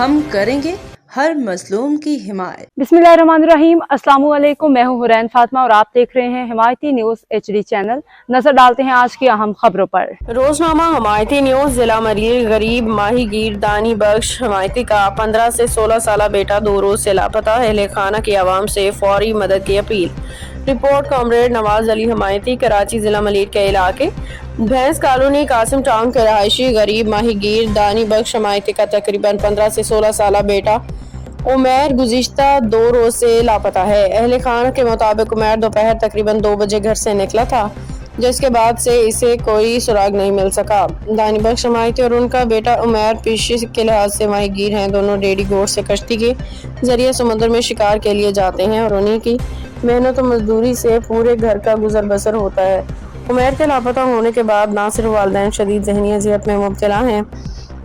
हम करेंगे हर मजलूम की हिमायत। बिस्मिल्लाहिर्रहमानिर्रहीम। अस्सलाम वालेकुम। मैं हूँ हुरैन फातिमा और आप देख रहे हैं हिमायती न्यूज HD चैनल। नजर डालते हैं आज की अहम खबरों पर। रोजनामा हिमायती न्यूज। जिला मरीर गरीब माहीगीर दानी बख्श हिमायती का 15 से 16 साल बेटा 2 रोज से लापता। अहले खाना की आवाम से फौरी मदद की अपील। Report comrade Nawaz Ali Himayati, Karachi. जिला मलीर के इलाके भैंस कॉलोनी कासिम टाउन के रहायशी गरीब माहीगीर दानी बख्श हिमायती का तकरीबन 15 से 16 साल बेटा उमैर गुज़िश्ता 2 रोज से लापता है। अहले खाना के मुताबिक उमैर दोपहर तकरीबन 2 बजे घर से निकला था, जिसके बाद से इसे कोई सुराग नहीं मिल सका। दानी बख्श हिमायती और उनका बेटा उमैर पेशे के लिहाज से माहीगीर हैं। दोनों डेडी गोट से कश्ती के जरिए समुद्र में शिकार के लिए जाते हैं और उन्हीं की मेहनत और मजदूरी से पूरे घर का गुजर बसर होता है। उमैर के लापता होने के बाद ना सिर्फ वालिदैन शदीद ज़हनी अज़ियत में मुब्तला हैं,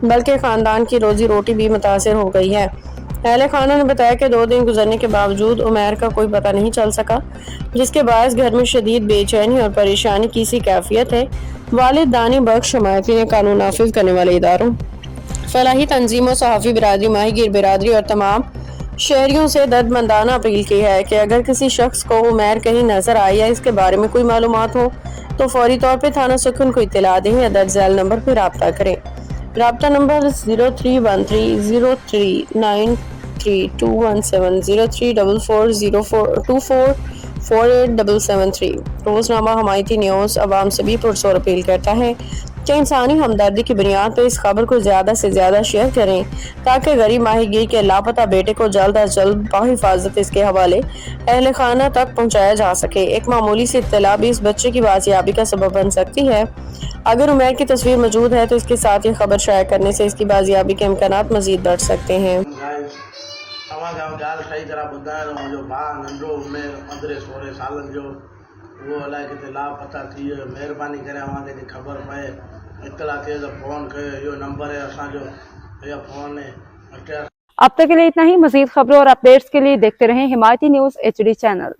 बल्कि ख़ानदान की रोजी रोटी भी मुतासर हो गई है। अहले खाना ने बताया कि 2 दिन गुजरने के बावजूद उमैर का कोई पता नहीं चल सका, जिसके बायस घर में शदीद बेचैनी और परेशानी की सी कैफियत है। वालिद दानी बख्श हिमायती ने कानून नाफिज करने वाले इदारों, फलाही तंजीमों, सहाफ़ी बिरादरी, माहीगीर बिरादरी और तमाम शहरियों से दर्दमंदाना अपील की है कि अगर किसी शख्स को उमैर कहीं नजर आए या इसके बारे में कोई मालूमात हो तो फौरी तौर पर थाना सुखन को इत्तला दें या दर्ज झैल नंबर पर रब्ता करें। रब्ता नंबर 0313039217 034404244877 रोजनामा हिमायती न्यूज़ अवाम से भी पुरसोर अपील करता है कि इंसानी हमदर्दी की बुनियाद पर इस खबर को ज़्यादा से ज़्यादा शेयर करें ताकि गरीब माहीगीर के लापता बेटे को जल्द अज जल्द बाहिफाजत इसके हवाले अहले खाना तक पहुँचाया जा सके। एक मामूली सी इत्तला भी इस बच्चे की बाजियाबी का सबब बन सकती है। अगर उमैर की तस्वीर मौजूद है तो इसके साथ ही खबर शाया करने से इसकी बाजियाबी के इम्कानात मजीद बढ़ सकते हैं। वो अलाए किथे लापता थी वियो। महिरबानी करे अवांखे जी ख़बर पए, इत्तला थिए तो फ़ोन कयो। इहो नंबर है असांजो, इहो फ़ोन है। अब तक के लिए इतना ही। मजीद खबरों और अपडेट्स के लिए देखते रहें हिमायती न्यूज़ HD चैनल।